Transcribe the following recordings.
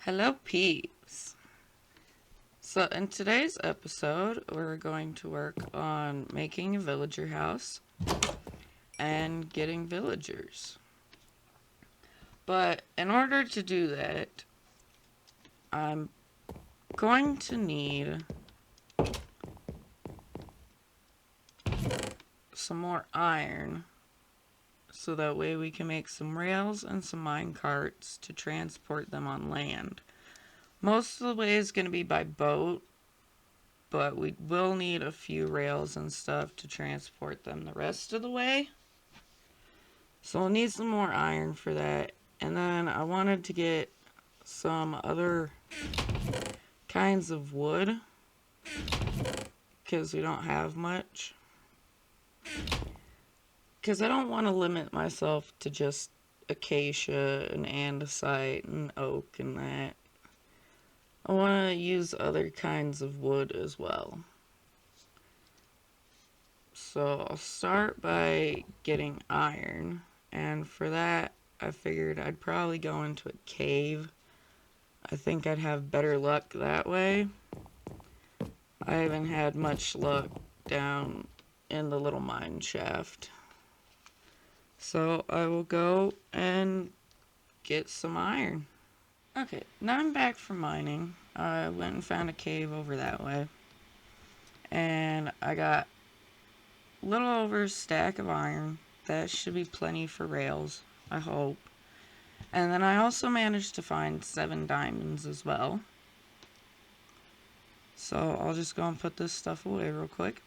Hello, Peeps. So, in today's episode, we're going to work on making a villager house and getting villagers. But in order to do that, I'm going to need some more iron so that way we can make some rails and some mine carts to transport them on land. Most of the way is going to be by boat, but we will need a few rails and stuff to transport them the rest of the way. So we'll need some more iron for that. And then I wanted to get some other kinds of wood because we don't have much. Because I don't want to limit myself to just acacia and andesite and oak and that. I want to use other kinds of wood as well. So I'll start by getting iron. And for that, I figured I'd probably go into a cave. I think I'd have better luck that way. I haven't had much luck down in the little mine shaft. So I will go and get some iron. Okay, now I'm back from mining. I went and found a cave over that way. And I got a little over a stack of iron. That should be plenty for rails, I hope. And then I also managed to find 7 diamonds as well. So I'll just go and put this stuff away real quick.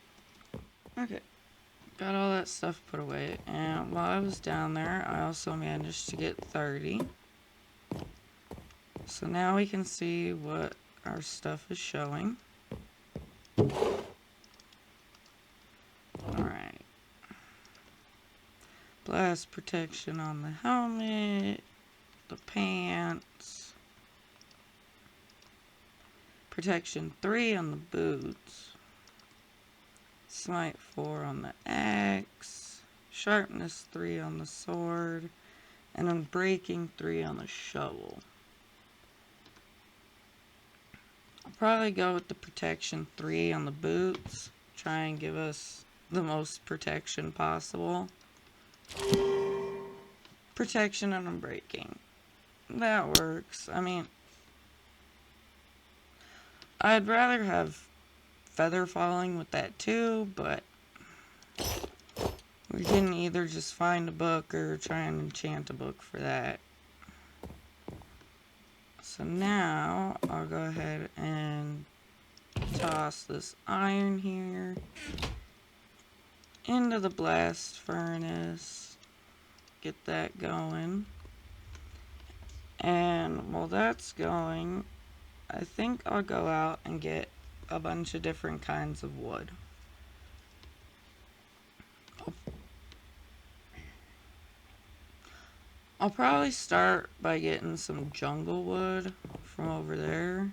Okay, got all that stuff put away. And while I was down there, I also managed to get 30. So now we can see what our stuff is showing. Alright. Blast protection on the helmet, the pants. Protection 3 on the boots. Smite 4 on the axe. Sharpness 3 on the sword. And unbreaking 3 on the shovel. I'll probably go with the protection 3 on the boots. Try and give us the most protection possible. Protection and unbreaking. That works. I mean, I'd rather have feather falling with that too, but we can either just find a book or try and enchant a book for that. So now I'll go ahead and toss this iron here into the blast furnace. Get that going. And while that's going, I think I'll go out and get a bunch of different kinds of wood. I'll probably start by getting some jungle wood from over there.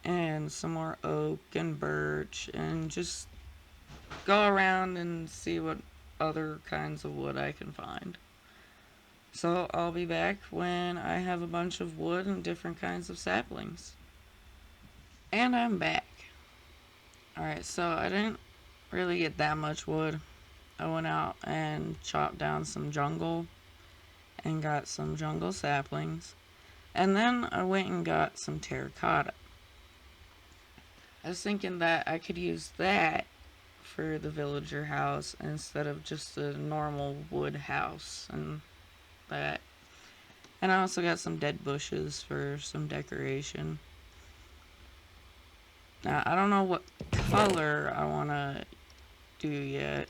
And some more oak and birch. And just go around and see what other kinds of wood I can find. So I'll be back when I have a bunch of wood and different kinds of saplings. And I'm back. Alright, so I didn't really get that much wood. I went out and chopped down some jungle and got some jungle saplings. And then I went and got some terracotta. I was thinking that I could use that for the villager house instead of just a normal wood house and that. And I also got some dead bushes for some decoration. Now, I don't know what color I want to do yet.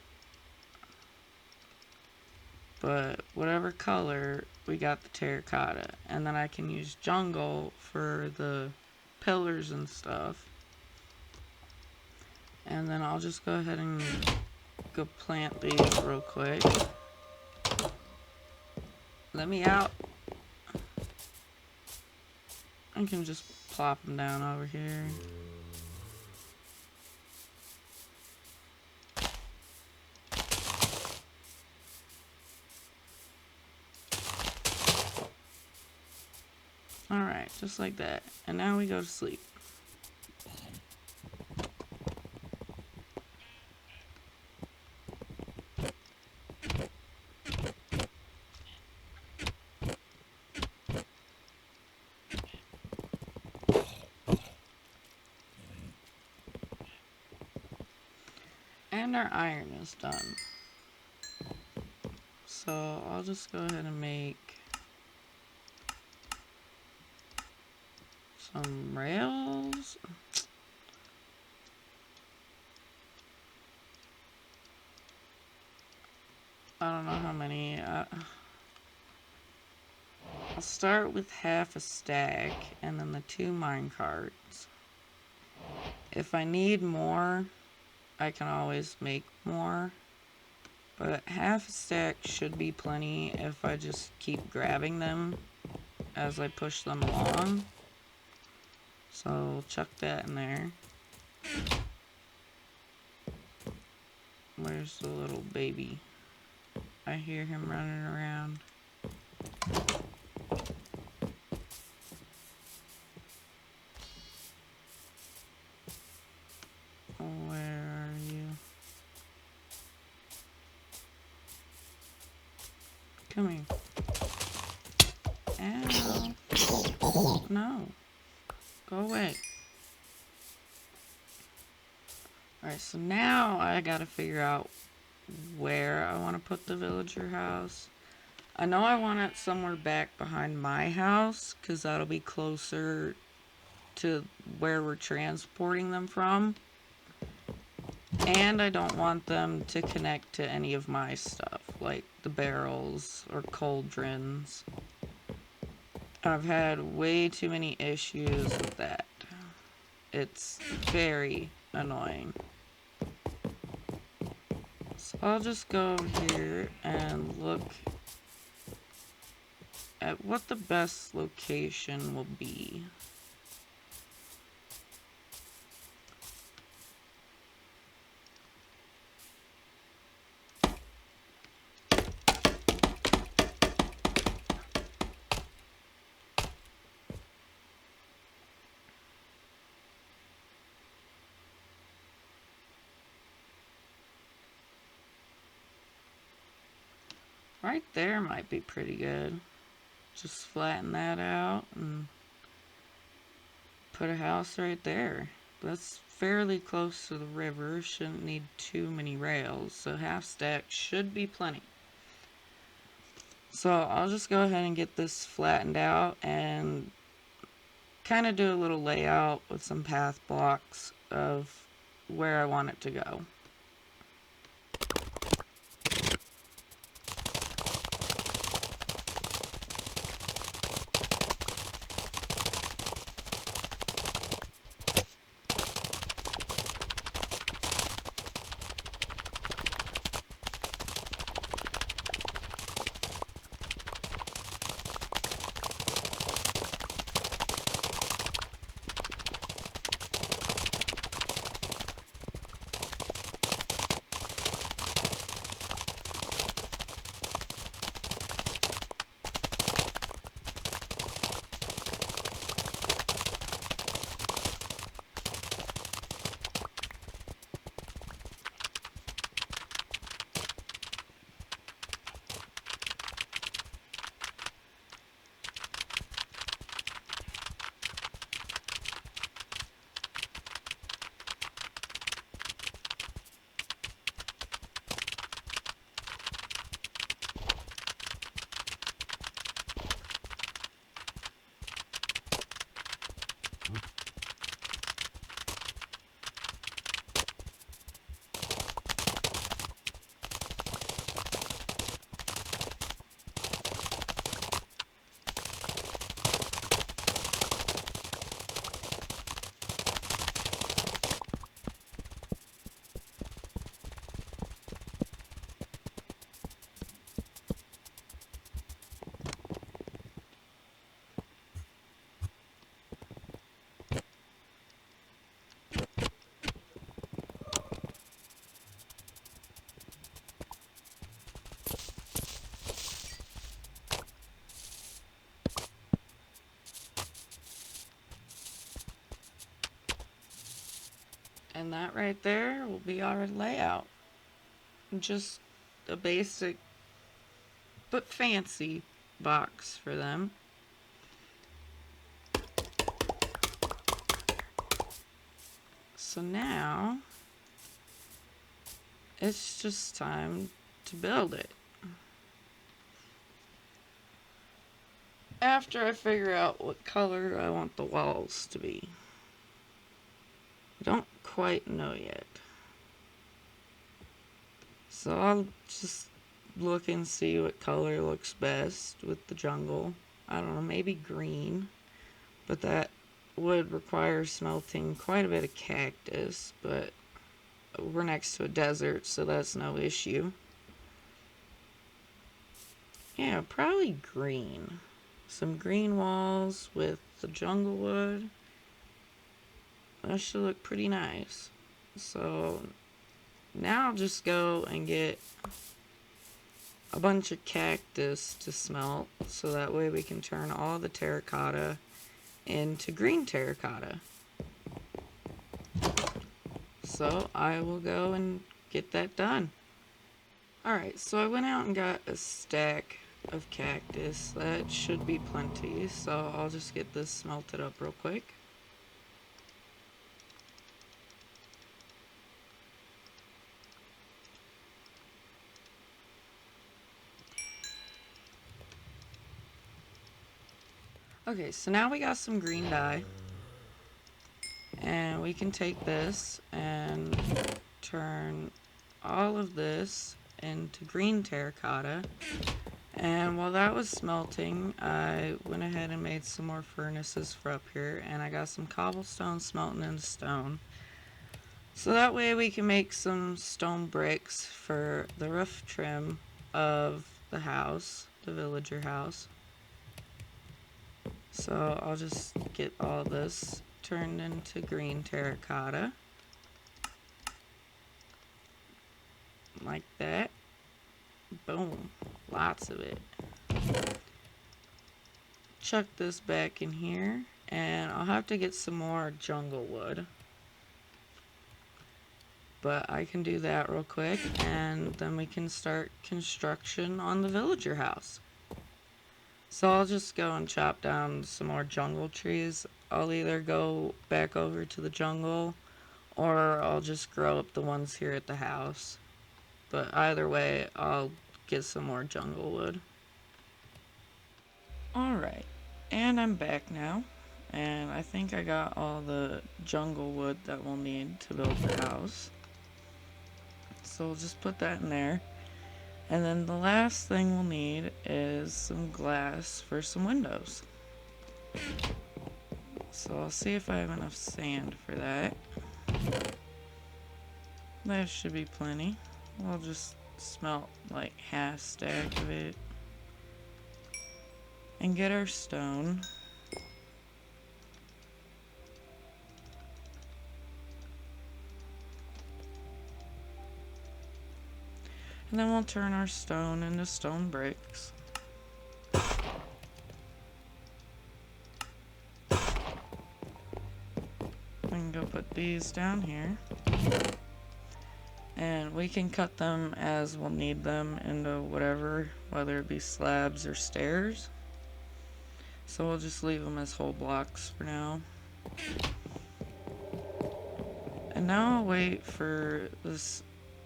But whatever color, we got the terracotta. And then I can use jungle for the pillars and stuff. And then I'll just go ahead and go plant these real quick. Let me out. I can just plop them down over here. Alright, just like that. And now we go to sleep. And our iron is done. So I'll just go ahead and make some rails. I don't know how many. I'll start with half a stack and then the 2 mine carts. If I need more, I can always make more. But half a stack should be plenty if I just keep grabbing them as I push them along. So chuck that in there. Where's the little baby? I hear him running around. Where are you? Come here. Ow. No. Go away. Alright, so now I gotta figure out where I want to put the villager house. I know I want it somewhere back behind my house, because that'll be closer to where we're transporting them from. And I don't want them to connect to any of my stuff, like the barrels or cauldrons. I've had way too many issues with that. It's very annoying. So I'll just go here and look at what the best location will be. Right there might be pretty good. Just flatten that out and put a house right there. That's fairly close to the river. Shouldn't need too many rails. So half stack should be plenty. So I'll just go ahead and get this flattened out and kind of do a little layout with some path blocks of where I want it to go. And that right there will be our layout. Just a basic but fancy box for them. So now it's just time to build it. After I figure out what color I want the walls to be. I don't quite know yet. So I'll just look and see what color looks best with the jungle. I don't know, maybe green. But that would require smelting quite a bit of cactus, but we're next to a desert, so that's no issue. Yeah, probably green. Some green walls with the jungle wood. That should look pretty nice. So now I'll just go and get a bunch of cactus to smelt, so that way we can turn all the terracotta into green terracotta. So I will go and get that done. Alright, so I went out and got a stack of cactus. That should be plenty, so I'll just get this smelted up real quick. Okay, so now we got some green dye. And we can take this and turn all of this into green terracotta. And while that was smelting, I went ahead and made some more furnaces for up here, and I got some cobblestone smelting into stone. So that way we can make some stone bricks for the roof trim of the house, the villager house. So I'll just get all this turned into green terracotta. Like that. Boom. Lots of it. Chuck this back in here, and I'll have to get some more jungle wood. But I can do that real quick, and then we can start construction on the villager house. So I'll just go and chop down some more jungle trees. I'll either go back over to the jungle, or I'll just grow up the ones here at the house. But either way, I'll get some more jungle wood. Alright, and I'm back now. And I think I got all the jungle wood that we'll need to build the house. So we'll just put that in there. And then the last thing we'll need is some glass for some windows. So I'll see if I have enough sand for that. That should be plenty. We'll just smelt like half stack of it. And get our stone. And then we'll turn our stone into stone bricks. We can go put these down here. And we can cut them as we'll need them into whatever, whether it be slabs or stairs. So we'll just leave them as whole blocks for now. And now I'll wait for this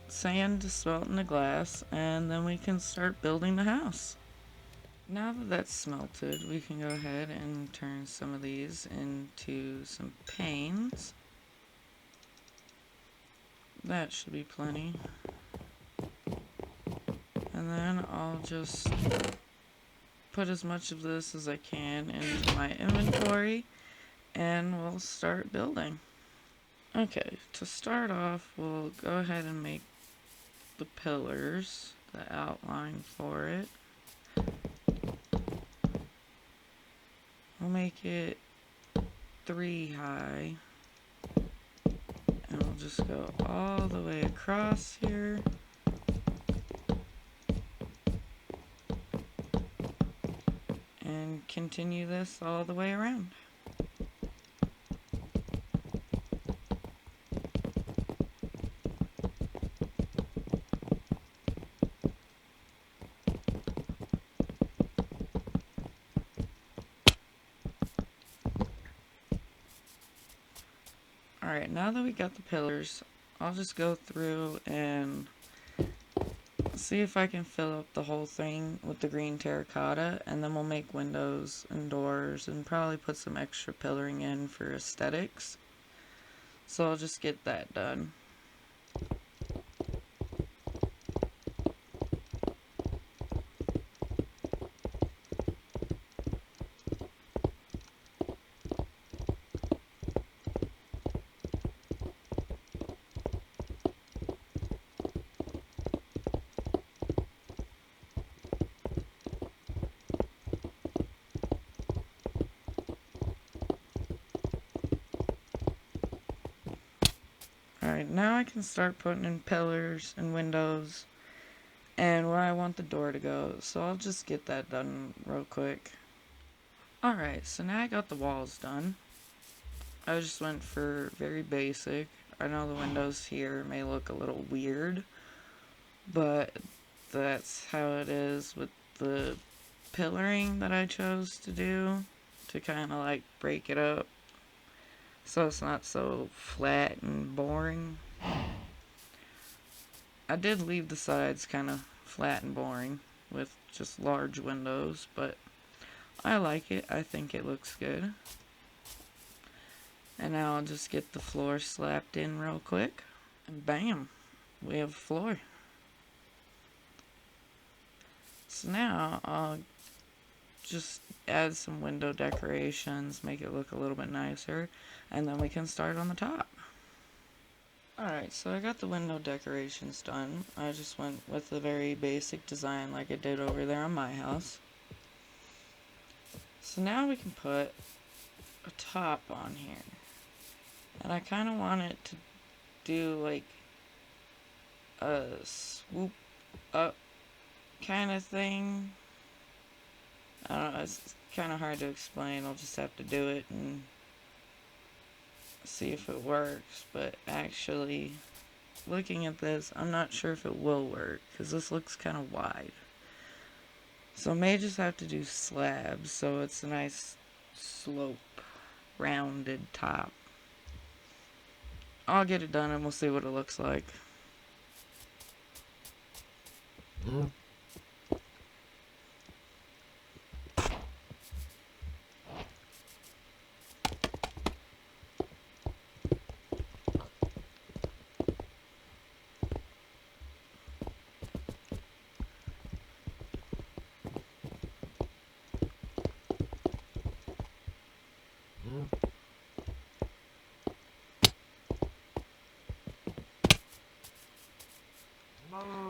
sand to smelt into glass, and then we can start building the house. Now that that's smelted, we can go ahead and turn some of these into some panes. That should be plenty. And then I'll just put as much of this as I can into my inventory, and we'll start building. Okay, to start off, we'll go ahead and make the pillars, the outline for it. We'll make it 3 high, and we'll just go all the way across here. And continue this all the way around. Alright, now that we got the pillars, I'll just go through and see if I can fill up the whole thing with the green terracotta, and then we'll make windows and doors and probably put some extra pillaring in for aesthetics. So I'll just get that done. Alright, now I can start putting in pillars and windows and where I want the door to go. So I'll just get that done real quick. Alright, so now I got the walls done. I just went for very basic. I know the windows here may look a little weird, but that's how it is with the pillaring that I chose to do to kind of like break it up so it's not so flat and boring. I did leave the sides kind of flat and boring with just large windows, but I like it. I think it looks good. And now I'll just get the floor slapped in real quick. And bam, we have a floor. So now I'll just add some window decorations, make it look a little bit nicer, and then we can start on the top. Alright, so I got the window decorations done. I just went with a very basic design like I did over there on my house. So now we can put a top on here. And I kind of want it to do like a swoop up kind of thing. I don't know, it's kind of hard to explain. I'll just have to do it and see if it works. But actually, looking at this, I'm not sure if it will work because this looks kind of wide. So I may just have to do slabs so it's a nice slope, rounded top. I'll get it done and we'll see what it looks like.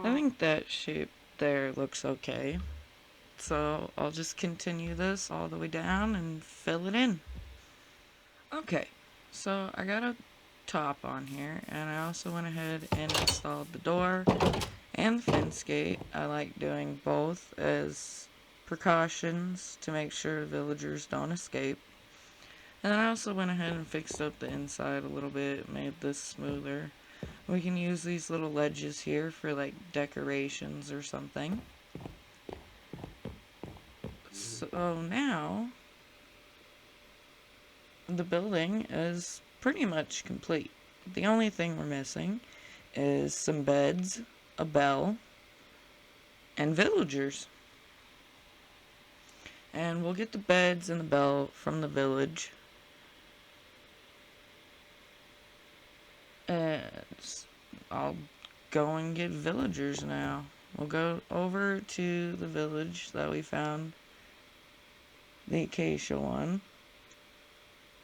I think that shape there looks okay. So I'll just continue this all the way down and fill it in. Okay, so I got a top on here, and I also went ahead and installed the door and the fence gate. I like doing both as precautions to make sure villagers don't escape. And then I also went ahead and fixed up the inside a little bit, made this smoother. We can use these little ledges here for like decorations or something. So now the building is pretty much complete. The only thing we're missing is some beds, a bell, and villagers. And we'll get the beds and the bell from the village. And I'll go and get villagers now. We'll go over to the village that we found, the acacia one,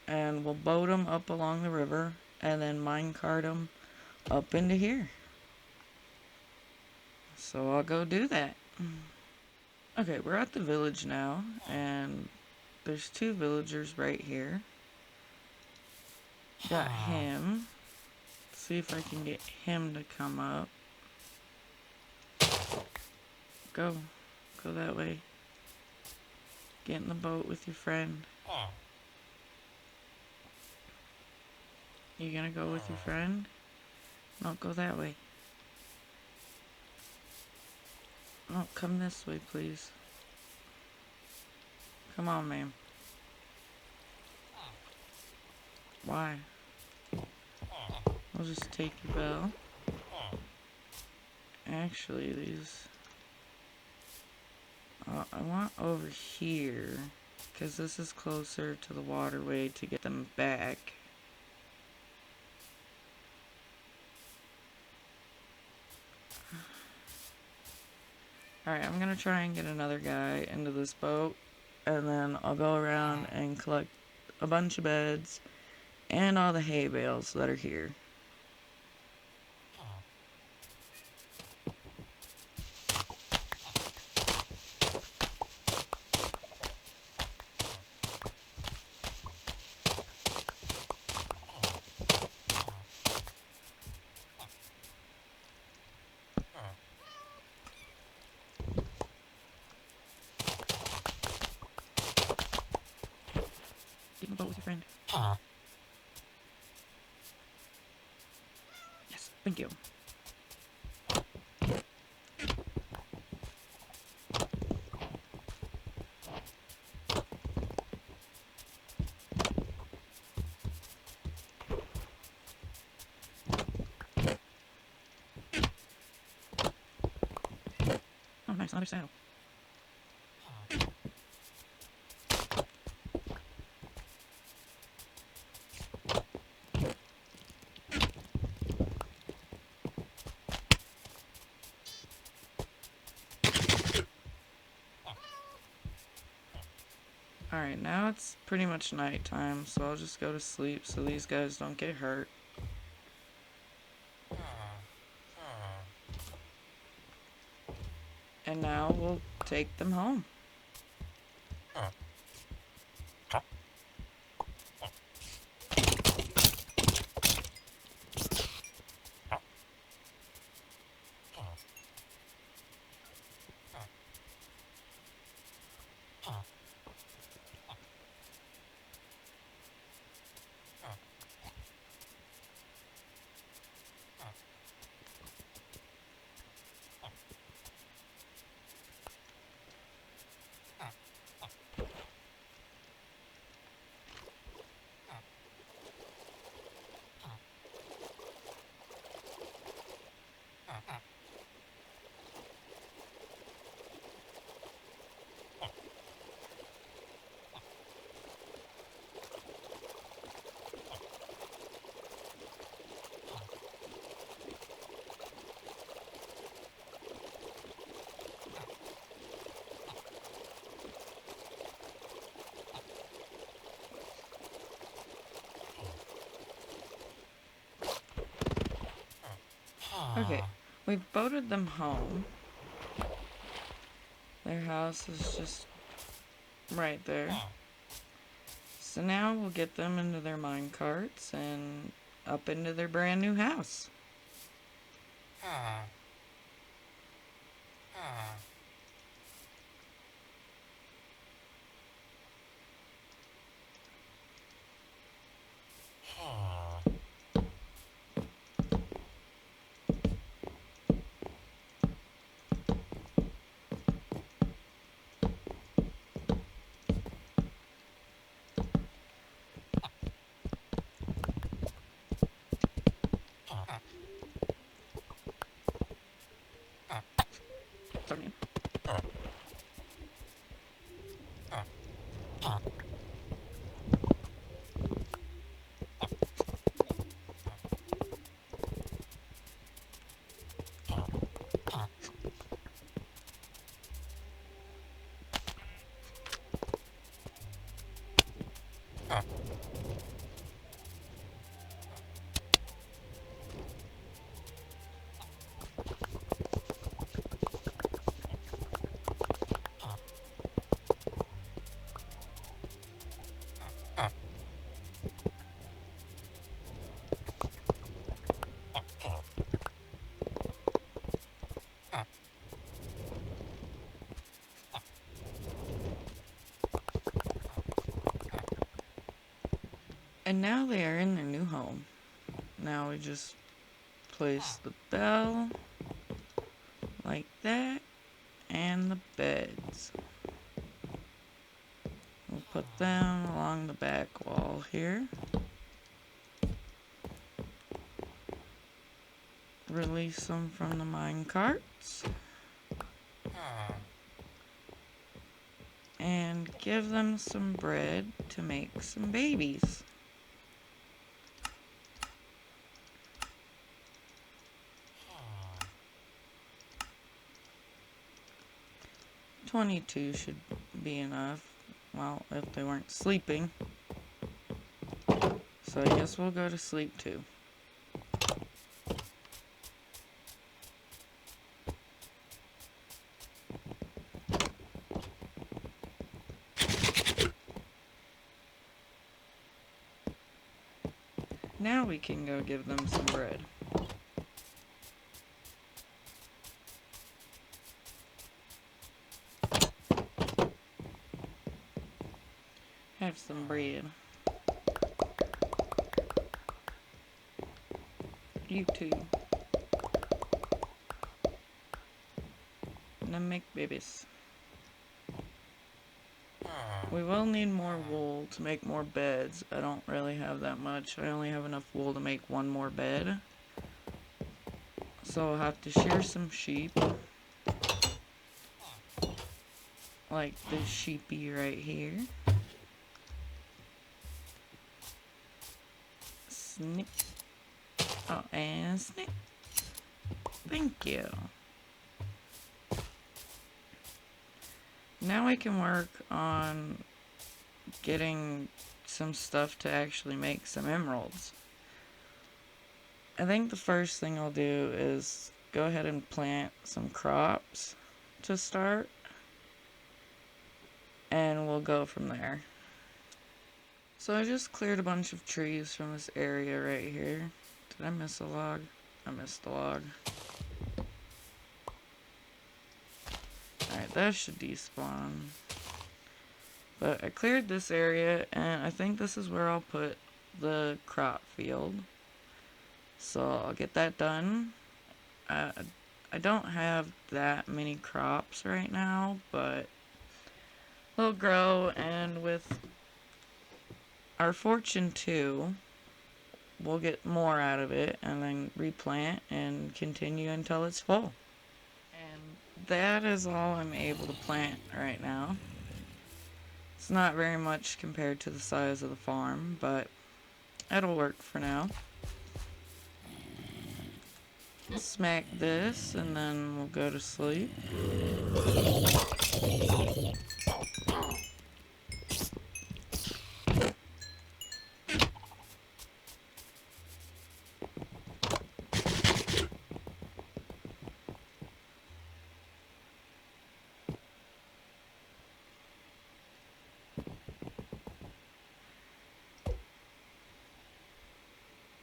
and we'll boat them up along the river and then minecart them up into here. So I'll go do that. Okay, we're at the village now, and there's two villagers right here. Got him. See if I can get him to come up. Go that way. Get in the boat with your friend. You gonna go with your friend? No, go that way. No, come this way, please. Come on, ma'am. Why? we'll just take your bell. Actually, these... I want over here, because this is closer to the waterway to get them back. Alright, I'm gonna try and get another guy into this boat, and then I'll go around and collect a bunch of beds and all the hay bales that are here. Get in the boat with your friend. Yes, thank you. Oh, nice, another saddle. Alright, now it's pretty much nighttime, so I'll just go to sleep so these guys don't get hurt. And now we'll take them home. Okay, we've boated them home. Their house is just right there. So now we'll get them into their mine carts and up into their brand new house. Sorry. And now they are in their new home. Now we just place the bell like that and the beds. We'll put them along the back wall here. release them from the mine carts and give them some bread to make some babies. $22 should be enough. Well, if they weren't sleeping. So I guess we'll go to sleep too. Now we can go give them some bread. Have some bread. You too. Now make babies. We will need more wool to make more beds. I don't really have that much. I only have enough wool to make one more bed. So I'll have to shear some sheep. Like this sheepy right here. Snip. Oh, and snip. Thank you. Now I can work on getting some stuff to actually make some emeralds. I think the first thing I'll do is go ahead and plant some crops to start. And we'll go from there. So I just cleared a bunch of trees from this area right here. Did I miss a log? I missed a log. Alright, that should despawn. But I cleared this area, and I think this is where I'll put the crop field. So I'll get that done. I don't have that many crops right now, but they'll grow, and with our fortune 2, we'll get more out of it, and then replant and continue until it's full. And that is all I'm able to plant right now. It's not very much compared to the size of the farm, but it'll work for now. Smack this, and then we'll go to sleep.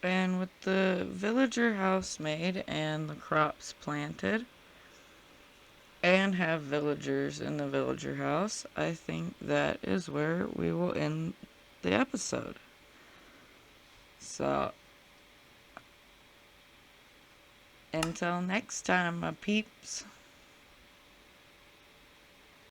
And with the villager house made and the crops planted, and have villagers in the villager house, I think that is where we will end the episode. So, until next time, my peeps.